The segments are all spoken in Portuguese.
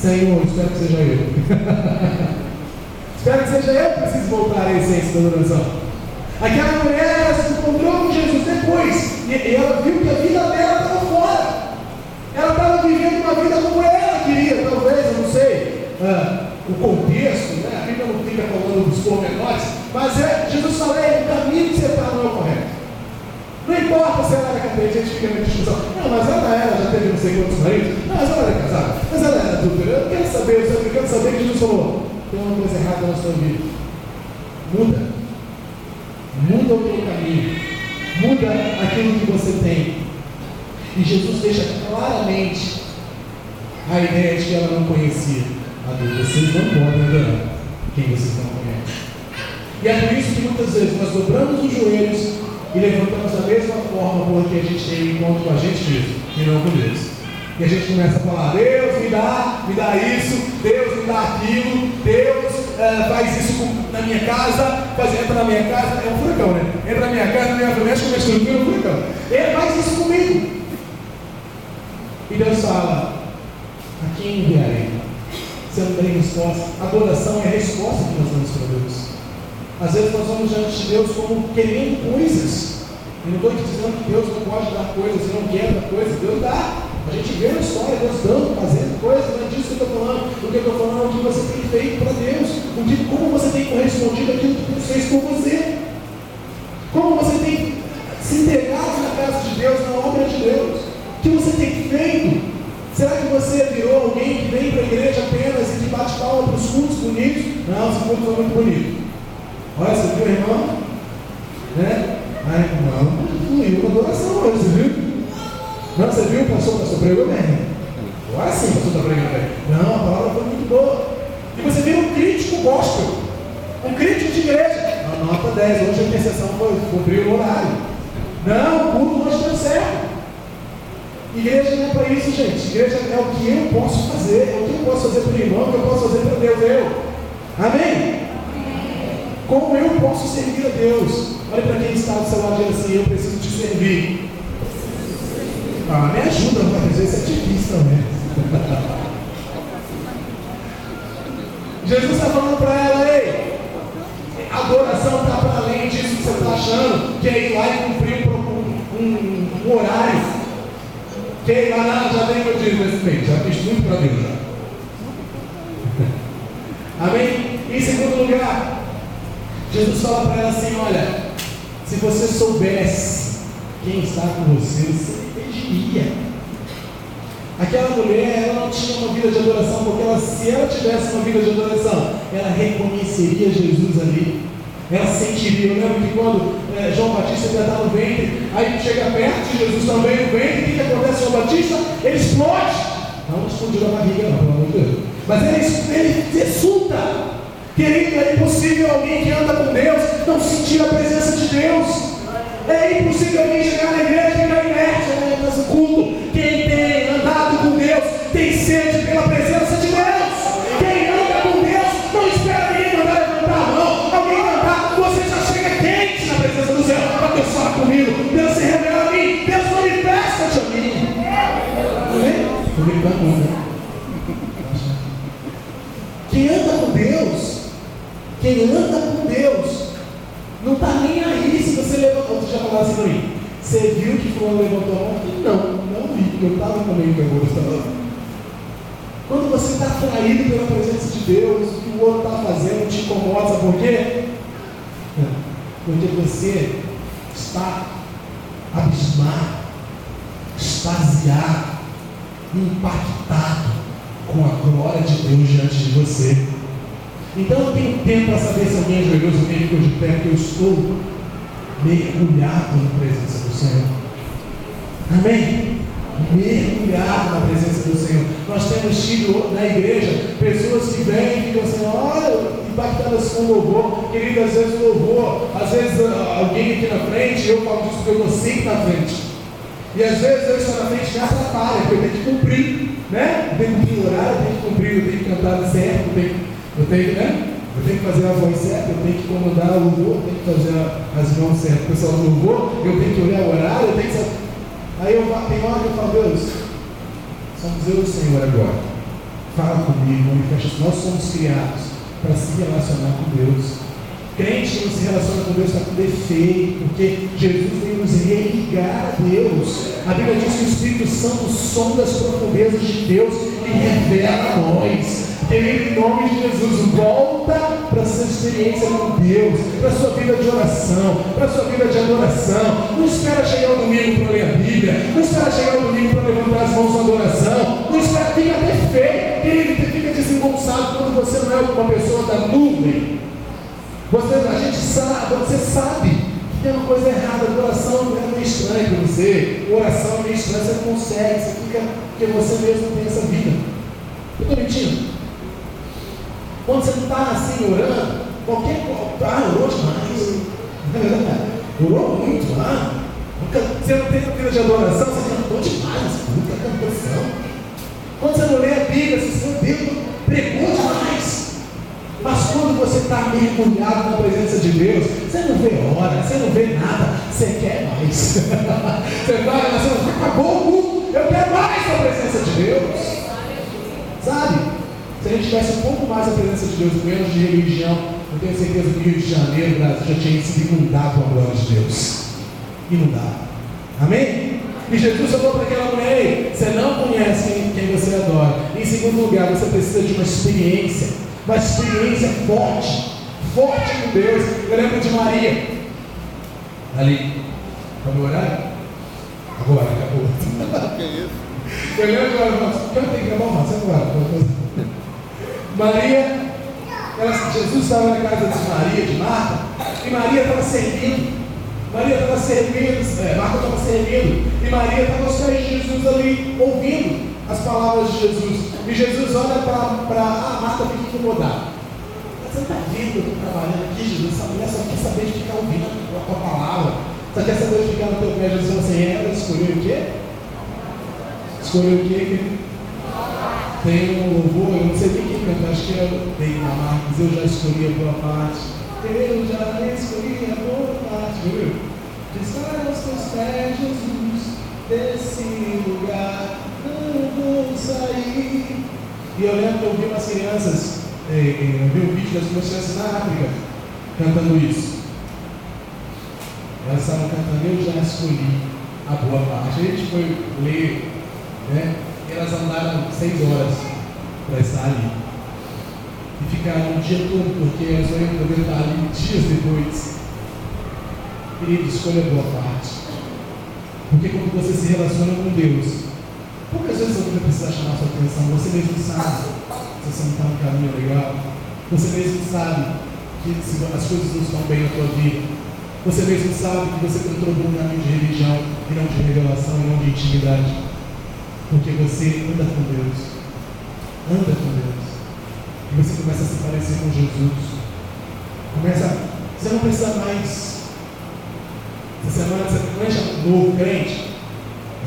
Senhor, espero que seja eu. Espero que seja eu que preciso voltar à essência da adoração. Aquela mulher se encontrou com Jesus depois, e ela viu que a vida dela estava fora. Ela estava vivendo uma vida como ela queria, talvez, eu não sei o contexto, né? A Bíblia não fica falando dos pormenores, mas Jesus falou: o caminho que você está não é o correto. Não importa se ela era crente, a gente fica na discussão. Não, mas ela já teve não sei quantos maridos. Não, mas ela era casada. Mas ela era adulta. Eu quero saber, eu quero saber que Jesus falou: tem uma coisa errada na sua vida. Muda. Muda o teu caminho. Muda aquilo que você tem. E Jesus deixa claramente a ideia de que ela não conhecia a Deus. Vocês não podem adorar quem vocês não conhecem. E é por isso que muitas vezes nós dobramos os joelhos e levantamos da mesma forma porque a gente tem um encontro com a gente mesmo e não com Deus. E a gente começa a falar: Deus me dá isso, Deus me dá aquilo, Deus faz isso na minha casa, entra na minha casa, é um furacão, né? Entra na minha casa, na minha família, mexe com a minha estrutura, é um furacão. Ele faz isso comigo. E Deus fala: a quem enviarei? Você não tem resposta. A adoração é a resposta que nós damos para Deus. Às vezes nós vamos diante de Deus como querendo coisas. Eu não estou te dizendo que Deus não pode dar coisas, Ele não quer dar coisas. Deus dá. A gente vê na história Deus dando, fazendo coisas. Não é disso que eu estou falando. O que eu estou falando é o que você tem feito para Deus. Como você tem correspondido àquilo que Deus fez por você. Como você tem se entregado na casa de Deus, na obra de Deus. O que você tem feito? Será que você virou alguém que vem para a igreja apenas e que bate palma para os cultos bonitos? Não, esse culto foi muito bonito. Olha, você viu, irmão? Né? Ai, irmão, fluiu uma adoração hoje, você viu? Não, você viu? Pastor pregou bem. Agora sim, pastor está pregando bem. Não, a palavra foi muito boa. E você vira um crítico gospel, um crítico de igreja. Não, nota 10, hoje a intercessão foi cumprir o horário. Não, o culto hoje deu certo. Igreja não é para isso, gente. Igreja é o que eu posso fazer, é o que eu posso fazer para o irmão, o que eu posso fazer para Deus. Amém? Como eu posso servir a Deus? Olha para quem está do seu lado e diz assim: eu preciso te servir. Me ajuda, mas às vezes é difícil também. Jesus está falando para ela: ei, a adoração está para além disso que você está achando, que é ir lá e cumprir um horário. Que é ir lá, já tem meu dia nesse mês, já fiz muito para Deus já. Amém? Em segundo lugar, Jesus fala para ela assim: olha, se você soubesse quem está com você, você entenderia. Aquela mulher, ela não tinha uma vida de adoração, porque se ela tivesse uma vida de adoração, ela reconheceria Jesus ali. Ela sentiria. Eu lembro que quando João Batista ainda está no ventre, aí chega perto de Jesus também no ventre, o que acontece com João Batista? Ele explode. Não explodiu a barriga não, pelo amor de Deus. Mas ele resulta. Querido, é impossível alguém que anda com Deus não sentir a presença de Deus. É impossível alguém chegar na igreja e ficar inerte, mas o culto. Quem tem andado com Deus tem sede pela presença de Deus. Quem anda com Deus não espera ninguém mandar levantar a mão. Alguém cantar, você já chega quente na presença do céu. Mas Deus fala comigo, Deus se revela a mim, Deus manifesta-te a mim. Amém? Estou brincando, né? Quem anda com Deus, não está nem aí se você levantou. Você já falou assim para mim: você viu que fulano levantou a mão? Não vi, porque eu estava também com o outro. Quando você está atraído pela presença de Deus, o que o outro está fazendo te incomoda, sabe por quê? Porque você está abismado, extasiado, impactado com a glória de Deus diante de você. Então eu tenho tempo para saber se alguém é joelhoso, alguém ficou de pé, porque eu estou mergulhado na presença do Senhor. Amém? Mergulhado na presença do Senhor. Nós temos tido na igreja pessoas que vêm e ficam assim: olha, impactadas com louvor. Querido, às vezes louvor, às vezes alguém aqui na frente, eu falo disso porque eu estou sempre na frente. E às vezes eu estou na frente e me atrapalha, porque eu tenho que cumprir, né? Eu tenho que cumprir o horário, eu tenho que cumprir, eu tenho que cantar certo, eu tenho que fazer a voz certa, eu tenho que comandar o louvor, eu tenho que fazer as mãos certas. O pessoal do louvor, eu tenho que olhar o horário, eu tenho que saber. Aí tem hora que eu falo: Deus, somos eu e o Senhor agora. Fala comigo, manifesta. Nós somos criados para se relacionar com Deus. Crente que não se relaciona com Deus está com defeito, porque Jesus veio nos religar a Deus. A Bíblia diz que o Espírito Santo sonda as profundezas de Deus e revela a nós. Em nome de Jesus, volta para a sua experiência com Deus, para a sua vida de oração, para a sua vida de adoração. Não espera chegar o domingo para ler a Bíblia, não espera chegar o domingo para levantar as mãos na adoração, não espera, fica até feio, fica desengonçado quando você não é uma pessoa da nuvem. A gente sabe, você sabe que tem uma coisa errada, a oração é meio estranha para você, a oração é meio estranha, você não consegue, você fica, porque você mesmo tem essa vida. Eu estou mentindo? Quando você não está assim orando, qualquer coisa, orou demais, orou muito, você não tem a vida de adoração, você cantou demais, puta cantação. Quando você não lê a Bíblia, você, meu Deus, pregou demais. Mas quando você está mergulhado na presença de Deus, você não vê hora, você não vê nada, você quer mais. Você vai, você acabou o culto, eu quero mais a presença de Deus. Sabe? Se a gente tivesse um pouco mais a presença de Deus, menos de religião, eu tenho certeza que o Rio de Janeiro, o Brasil, já tinha sido inundado com a glória de Deus. Inundado. Amém? E Jesus falou para aquela mulher: você não conhece quem você adora. Em segundo lugar, você precisa de uma experiência forte com Deus. Eu lembro de Maria, ali, para o meu horário? Agora, acabou. Que isso? Eu lembro agora, eu tenho que gravar uma massa agora. Maria, Jesus estava na casa de Maria, de Marta, e Maria estava servindo. Marta estava servindo, e Maria estava aos pés de Jesus ali, ouvindo as palavras de Jesus. E Jesus olha para Marta, fica incomodada. Você está vendo que eu estou trabalhando aqui, Jesus? Essa mulher só quer saber de ficar ouvindo a tua palavra, só quer saber de ficar no teu pé. Jesus falou assim: ela escolheu o quê? Escolheu o quê, querido? Tem um louvor, eu não sei quem canta, acho que tem uma Marcos, eu já escolhi a boa parte. Eu já escolhi a boa parte, viu? Descaia aos teus pés, Jesus, desse lugar não vou sair. E eu lembro que eu vi umas crianças, eu vi um vídeo das crianças na África cantando isso. Elas estavam cantando: eu já escolhi a boa parte. A gente foi ler, né? E elas andaram 6 horas para estar ali. E ficaram o dia todo, porque elas iam poder estar ali dias depois. Querido, escolha a boa parte. Porque quando você se relaciona com Deus, poucas vezes alguém vai precisar chamar a sua atenção. Você mesmo sabe se você não está no caminho legal. Você mesmo sabe que as coisas não estão bem na tua vida. Você mesmo sabe que você entrou num caminho de religião e não de revelação e não de intimidade. Porque você anda com Deus. Anda com Deus. E você começa a se parecer com Jesus. Você não precisa mais. Essa semana você conhece um novo crente,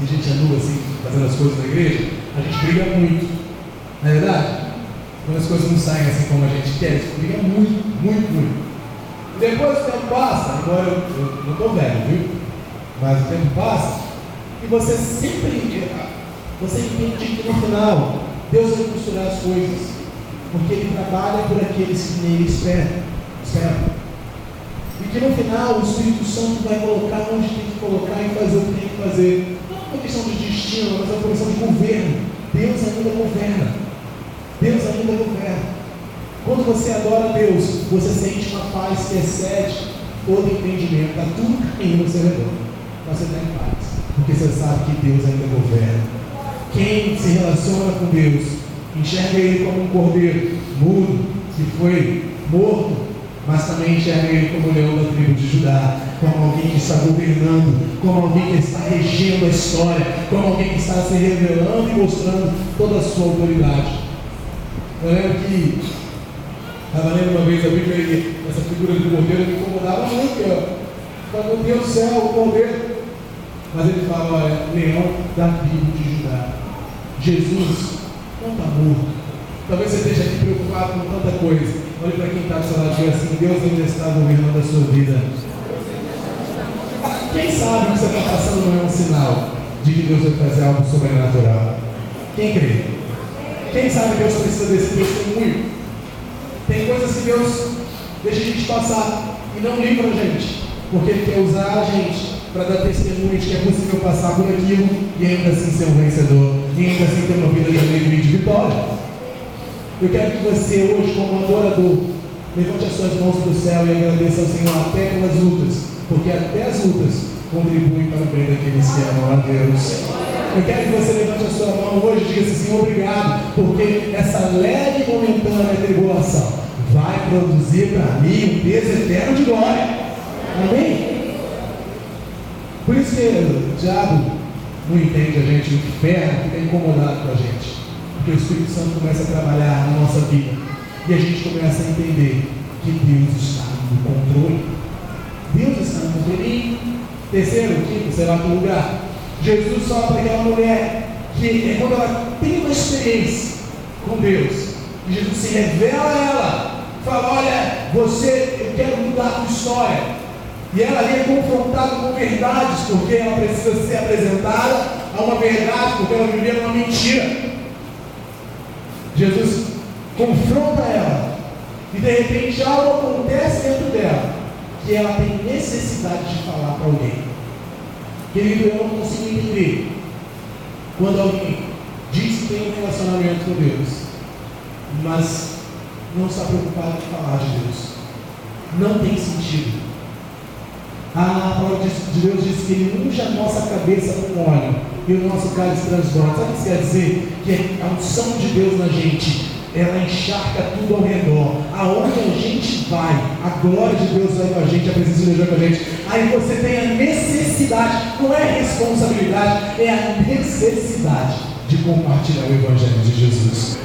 e a gente atua assim, fazendo as coisas na igreja, a gente briga muito. Não é verdade? Quando as coisas não saem assim como a gente quer, a gente briga muito. E depois o tempo passa, agora eu não estou velho, viu? Mas o tempo passa, e você sempre entende que no final Deus vai costurar as coisas, porque Ele trabalha por aqueles que nele esperam. E que no final o Espírito Santo vai colocar onde tem que colocar e fazer o que tem que fazer. Não é uma questão de destino, mas é uma questão de governo. Deus ainda governa. Quando você adora a Deus, você sente uma paz que excede todo entendimento. Está tudo caminhando ao seu redor. Você está em paz, porque você sabe que Deus ainda governa. Quem se relaciona com Deus enxerga Ele como um cordeiro mudo que foi morto, mas também enxerga Ele como o leão da tribo de Judá, como alguém que está governando, como alguém que está regendo a história, como alguém que está se revelando e mostrando toda a sua autoridade. Eu lembro que estava lendo uma vez a Bíblia e essa figura do cordeiro me incomodava muito. Meu Deus do céu, o cordeiro. Mas ele fala: olha, leão da tribo de Judá. Jesus não está morto. Talvez você esteja aqui preocupado com tanta coisa. Olhe para quem está do seu lado e diga assim: Deus ainda está governando a sua vida. Quem sabe o que você está passando não é um sinal de que Deus vai fazer algo sobrenatural? Quem crê? Quem sabe Deus precisa desse testemunho? Tem coisas que Deus deixa a gente passar e não livra a gente, porque Ele quer usar a gente para dar testemunho de que é possível passar por aquilo e ainda assim ser um vencedor, e ainda assim ter uma vida de alegria e de vitória. Eu quero que você hoje, como adorador, levante as suas mãos para o céu e agradeça ao Senhor até pelas lutas, porque até as lutas contribuem para o bem daqueles que amam a Deus. Eu quero que você levante a sua mão hoje e diga assim: Senhor, obrigado, porque essa leve e momentânea tribulação vai produzir para mim um peso eterno de glória. Amém? Por isso que o diabo não entende a gente, o inferno fica incomodado com a gente, porque o Espírito Santo começa a trabalhar na nossa vida e a gente começa a entender que Deus está no controle. Deus está no controle. Terceiro, quinto, sei lá que lugar, Jesus fala para aquela mulher que é quando ela tem uma experiência com Deus, e Jesus se revela a ela, fala: olha, eu quero mudar a tua história. E ela ali é confrontada com verdades, porque ela precisa ser apresentada a uma verdade, porque ela vivia uma mentira. Jesus confronta ela, e de repente algo acontece dentro dela, que ela tem necessidade de falar para alguém. Querido, eu não consigo entender quando alguém diz que tem um relacionamento com Deus, mas não está preocupado em falar de Deus. Não tem sentido. A palavra de Deus diz que Ele unge a nossa cabeça com óleo e o nosso cálice transborda. Sabe o que isso quer dizer? Que a unção de Deus na gente, ela encharca tudo ao redor. Aonde a gente vai, a glória de Deus vai com a gente, a presença de Deus vai com a gente. Aí você tem a necessidade, não é responsabilidade, é a necessidade de compartilhar o Evangelho de Jesus.